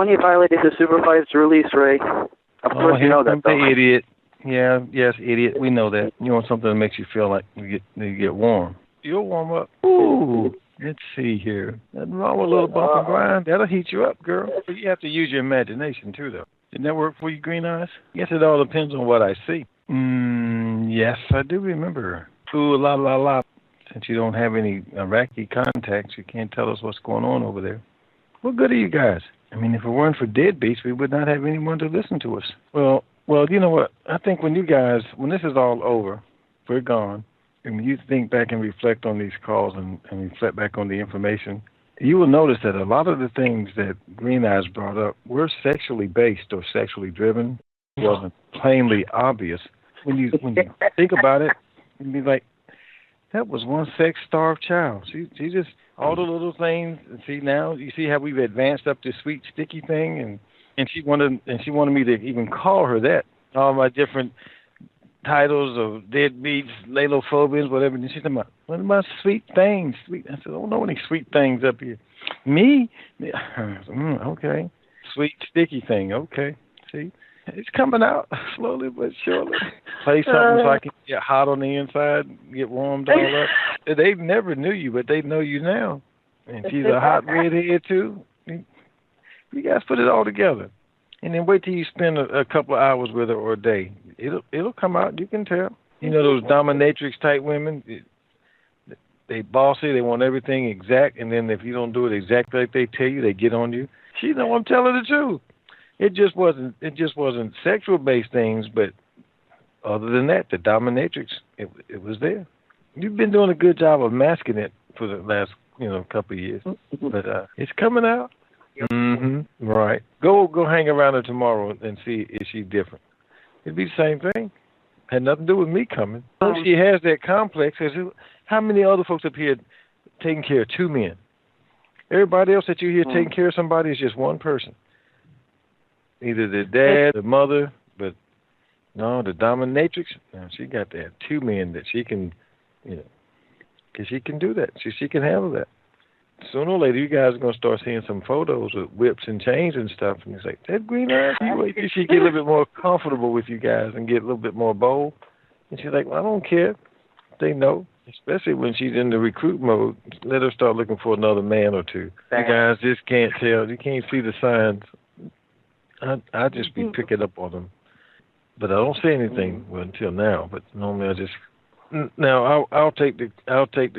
funny you violated the supervised release, Ray. Of course you know that, though. Idiot. Yeah, yes, idiot. We know that. You want something that makes you feel like you get warm. You'll warm up. Ooh, let's see here. Nothing wrong with a little bump and grind. That'll heat you up, girl. But you have to use your imagination, too, though. Didn't that work for you, Green Eyes? Yes, it all depends on what I see. Yes, I do remember. Ooh, la, la, la. Since you don't have any Iraqi contacts, you can't tell us what's going on over there. What good are you guys? I mean, if it weren't for deadbeats, we would not have anyone to listen to us. Well, you know what? I think when this is all over, we're gone, and when you think back and reflect on these calls and reflect back on the information, you will notice that a lot of the things that Green Eyes brought up were sexually based or sexually driven. It wasn't plainly obvious. When you think about it, you'd be like, that was one sex-starved child. She just, all the little things, and see now, you see how we've advanced up this sweet, sticky thing, and she wanted me to even call her that. All my different titles of deadbeats, lalophobians, whatever. And she's talking about, what about sweet things? Sweet. I said, I don't know any sweet things up here. Me? Okay. Sweet, sticky thing. Okay. See? It's coming out slowly but surely. Play something so I can get hot on the inside, get warmed all up. They never knew you, but they know you now. And she's a hot redhead, too. You guys put it all together. And then wait till you spend a couple of hours with her or a day. It'll come out. You can tell. You know those dominatrix-type women? They bossy. They want everything exact. And then if you don't do it exactly like they tell you, they get on you. She know I'm telling the truth. It just wasn't sexual-based things, but other than that, the dominatrix, it was there. You've been doing a good job of masking it for the last, couple of years. But it's coming out. Mm-hmm. Right. Go hang around her tomorrow and see if she's different. It'd be the same thing. Had nothing to do with me coming. She has that complex. How many other folks up here taking care of two men? Everybody else that you hear taking care of somebody is just one person. Either the dad, the mother, but no, the dominatrix. No, she got to have two men that she can, because she can do that. She can handle that. Sooner or later, you guys are going to start seeing some photos with whips and chains and stuff. And it's like, that Green Eyes, you wait till she get a little bit more comfortable with you guys and get a little bit more bold. And she's like, well, I don't care. They know, especially when she's in the recruit mode. Let her start looking for another man or two. You guys just can't tell. You can't see the signs. I just be picking up on them. But I don't say anything until now. But normally I just... Now, I'll take the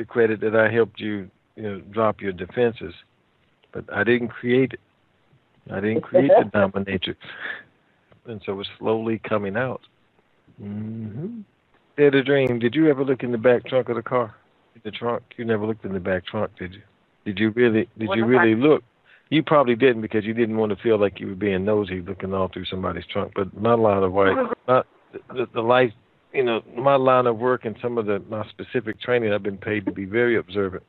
credit that I helped you drop your defenses, but I didn't create it. I didn't create the dominatrix, and so it's slowly coming out. Mm-hmm. Did a dream? Did you ever look in the back trunk of the car? The trunk? You never looked in the back trunk, did you? Did you really look? You probably didn't because you didn't want to feel like you were being nosy looking all through somebody's trunk. But my line of work, the life, my line of work and some of my specific training, I've been paid to be very observant.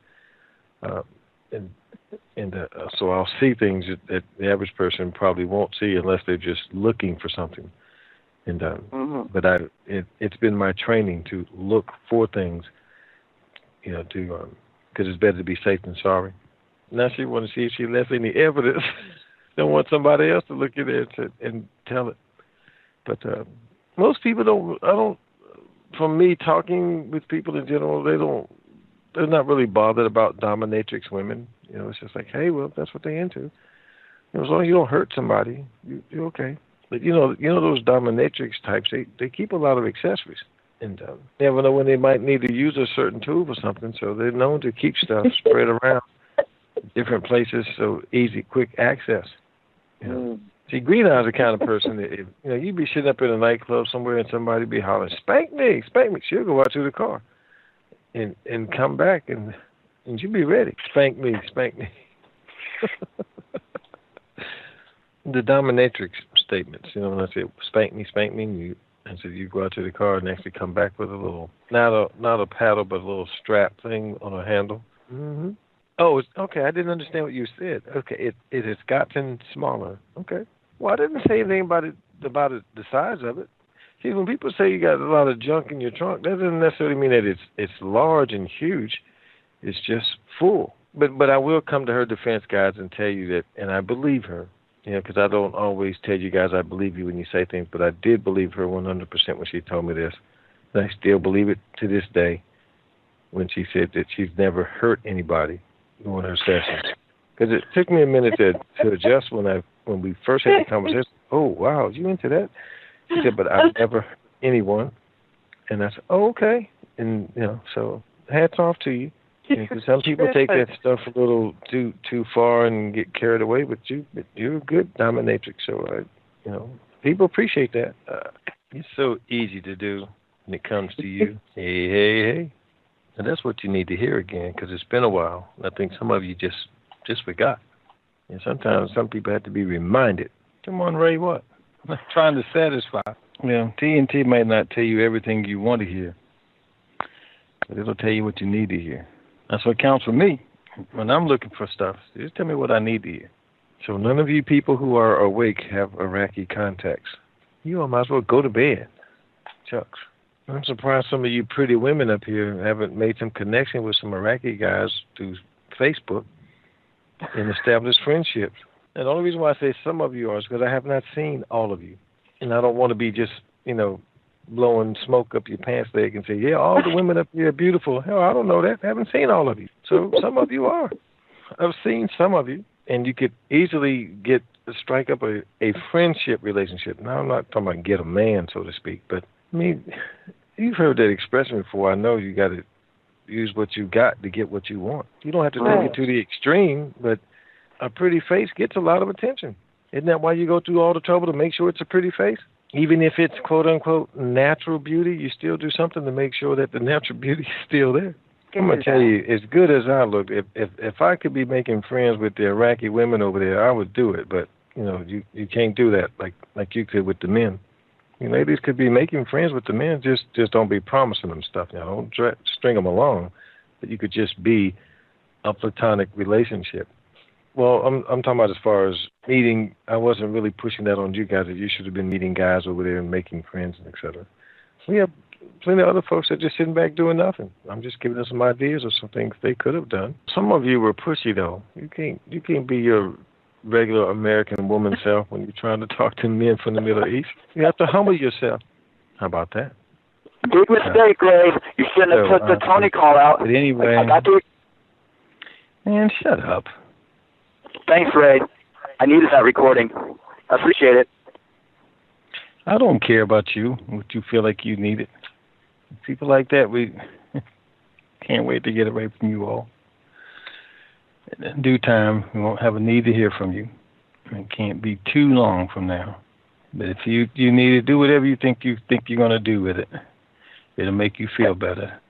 So I'll see things that the average person probably won't see unless they're just looking for something. And but it's been my training to look for things, because it's better to be safe than sorry. Now she wants to see if she left any evidence. Don't want somebody else to look at it and tell it. But most people don't. From me talking with people in general, they're not really bothered about dominatrix women. It's just like, hey, well, that's what they're into. As long as you don't hurt somebody, you're okay. But those dominatrix types, they keep a lot of accessories, and you never know when they might need to use a certain tool or something. So they're known to keep stuff spread around different places, so easy, quick access. See, Green Eyes are the kind of person that if you'd be sitting up in a nightclub somewhere and somebody be hollering, "Spank me, spank me," she'll go out to the car. And come back and you be ready. Spank me, spank me. The dominatrix statements, when I say spank me, and so you go out to the car and actually come back with a little, not a paddle, but a little strap thing on a handle. Mm-hmm. Oh, okay. I didn't understand what you said. Okay, it has gotten smaller. Okay. Well, I didn't say anything about the size of it. See, when people say you got a lot of junk in your trunk, that doesn't necessarily mean that it's large and huge. It's just full. But I will come to her defense, guys, and tell you that, and I believe her, Yeah, because I don't always tell you guys I believe you when you say things, but I did believe her 100% when she told me this. And I still believe it to this day when she said that she's never hurt anybody during her sessions. Because it took me a minute to adjust when we first had the conversation. Oh, wow, you into that? She said, but I've never hurt anyone. And I said, oh, okay. And, so hats off to you. Because some people take that stuff a little too far and get carried away, but you're a good dominatrix. So, people appreciate that. It's so easy to do when it comes to you. Hey. And that's what you need to hear again, because it's been a while. I think some of you just forgot. And sometimes some people have to be reminded. Come on, Ray, what? I'm not trying to satisfy. TNT may not tell you everything you want to hear, but it'll tell you what you need to hear. That's what counts for me. When I'm looking for stuff, just tell me what I need to hear. So none of you people who are awake have Iraqi contacts. You all might as well go to bed. Chucks. I'm surprised some of you pretty women up here haven't made some connection with some Iraqi guys through Facebook and established friendships. And the only reason why I say some of you are is because I have not seen all of you. And I don't want to be just, blowing smoke up your pants leg and say, yeah, all the women up here are beautiful. Hell, I don't know that. I haven't seen all of you. So some of you are. I've seen some of you. And you could easily strike up a friendship relationship. Now, I'm not talking about get a man, so to speak, but you've heard that expression before. I know you got to use what you got to get what you want. You don't have to take it to the extreme, but a pretty face gets a lot of attention. Isn't that why you go through all the trouble to make sure it's a pretty face? Even if it's quote-unquote natural beauty, you still do something to make sure that the natural beauty is still there. I'm going to tell you, as good as I look, if I could be making friends with the Iraqi women over there, I would do it. But, you can't do that like you could with the men. You ladies could be making friends with the men, just don't be promising them stuff. Don't string them along, but you could just be a platonic relationship. Well, I'm talking about as far as meeting. I wasn't really pushing that on you guys that you should have been meeting guys over there and making friends and et cetera. We have plenty of other folks that are just sitting back doing nothing. I'm just giving them some ideas of some things they could have done. Some of you were pushy though. You can't be your regular American woman self when you're trying to talk to men from the Middle East. You have to humble yourself. How about that? Big mistake, Ray. You shouldn't have took the Tony call out. But anyway, man, shut up. Thanks, Ray. I needed that recording. I appreciate it. I don't care about you, what you feel like you need it. People like that, we can't wait to get away from you all. In due time, we won't have a need to hear from you. It can't be too long from now. But if you need to do whatever you think you're going to do with it, it'll make you feel better.